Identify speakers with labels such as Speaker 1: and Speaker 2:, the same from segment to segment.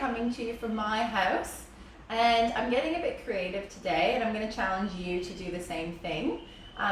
Speaker 1: coming to you from my house, and I'm getting a bit creative today, and I'm going to challenge you to do the same thing.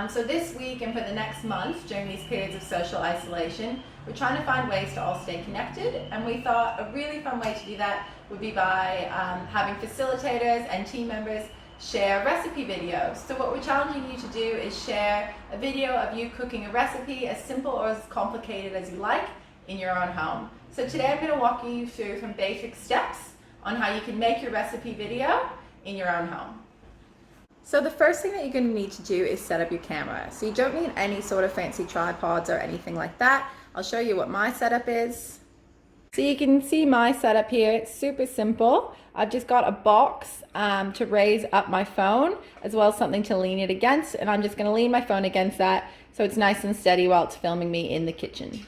Speaker 1: So this week and for the next month, during these periods of social isolation, we're trying to find ways to all stay connected, and we thought a really fun way to do that would be by having facilitators and team members share recipe videos. So what we're challenging you to do is share a video of you cooking a recipe, as simple or as complicated as you like, in your own home. So today I'm going to walk you through some basic steps on how you can make your recipe video in your own home. So the first thing that you're going to need to do is set up your camera. So you don't need any sort of fancy tripods or anything like that. I'll show you what my setup is. So you can see my setup here. It's super simple. I've just got a box to raise up my phone, as well as something to lean it against, and I'm just going to lean my phone against that so it's nice and steady while it's filming me in the kitchen.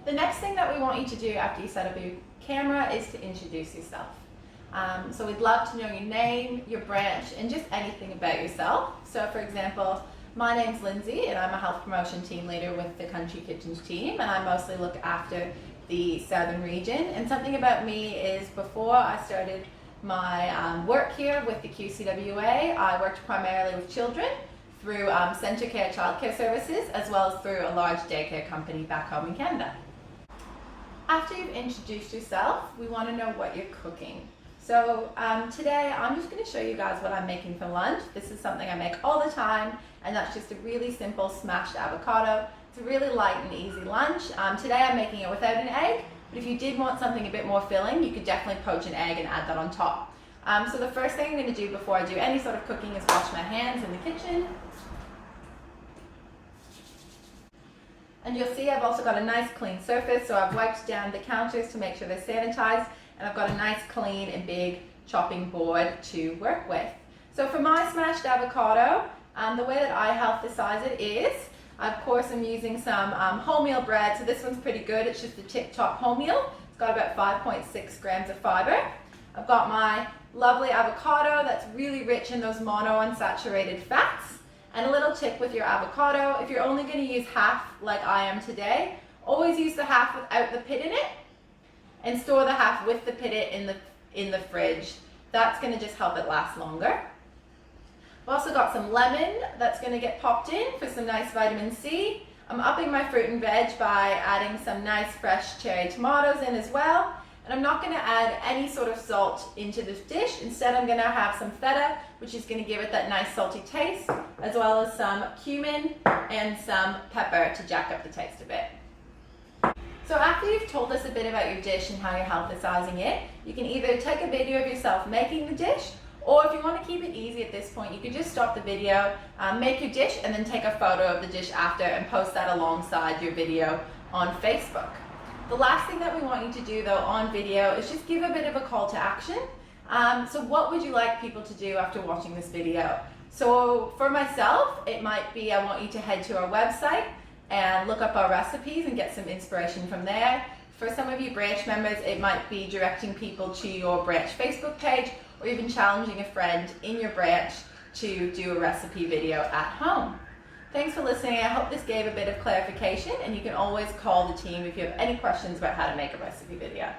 Speaker 1: The next thing that we want you to do after you set up your camera is to introduce yourself. So we'd love to know your name, your branch, and just anything about yourself. So for example, my name's Lindsay, and I'm a health promotion team leader with the Country Kitchens team, and I mostly look after the southern region. And something about me is, before I started my work here with the QCWA, I worked primarily with children through Centrecare childcare services, as well as through a large daycare company back home in Canada. After you've introduced yourself, we want to know what you're cooking. So today I'm just going to show you guys what I'm making for lunch. This is something I make all the time, and that's just a really simple smashed avocado. It's a really light and easy lunch. Today I'm making it without an egg, but if you did want something a bit more filling, you could definitely poach an egg and add that on top. So the first thing I'm going to do before I do any sort of cooking is wash my hands in the kitchen. And you'll see I've also got a nice clean surface, so I've wiped down the counters to make sure they're sanitized, and I've got a nice clean and big chopping board to work with. So for my smashed avocado, the way that I healthicize it is, of course, I'm using some wholemeal bread. So this one's pretty good. It's just a tip-top wholemeal. It's got about 5.6 grams of fiber. I've got my lovely avocado that's really rich in those monounsaturated fats. And a little tip with your avocado, if you're only going to use half like I am today, always use the half without the pit in it, and store the half with the pit in the fridge. That's going to just help it last longer. I've also got some lemon that's going to get popped in for some nice vitamin C. I'm upping my fruit and veg by adding some nice fresh cherry tomatoes in as well. And I'm not going to add any sort of salt into this dish. Instead, I'm going to have some feta, which is going to give it that nice salty taste, as well as some cumin and some pepper to jack up the taste a bit. So after you've told us a bit about your dish and how you're healthicizing it, you can either take a video of yourself making the dish, or if you want to keep it easy at this point, you can just stop the video, make your dish, and then take a photo of the dish after and post that alongside your video on Facebook. The last thing that we want you to do though on video is just give a bit of a call to action. So what would you like people to do after watching this video? So for myself, it might be I want you to head to our website and look up our recipes and get some inspiration from there. For some of you branch members, it might be directing people to your branch Facebook page, or even challenging a friend in your branch to do a recipe video at home. Thanks for listening. I hope this gave a bit of clarification, and you can always call the team if you have any questions about how to make a recipe video.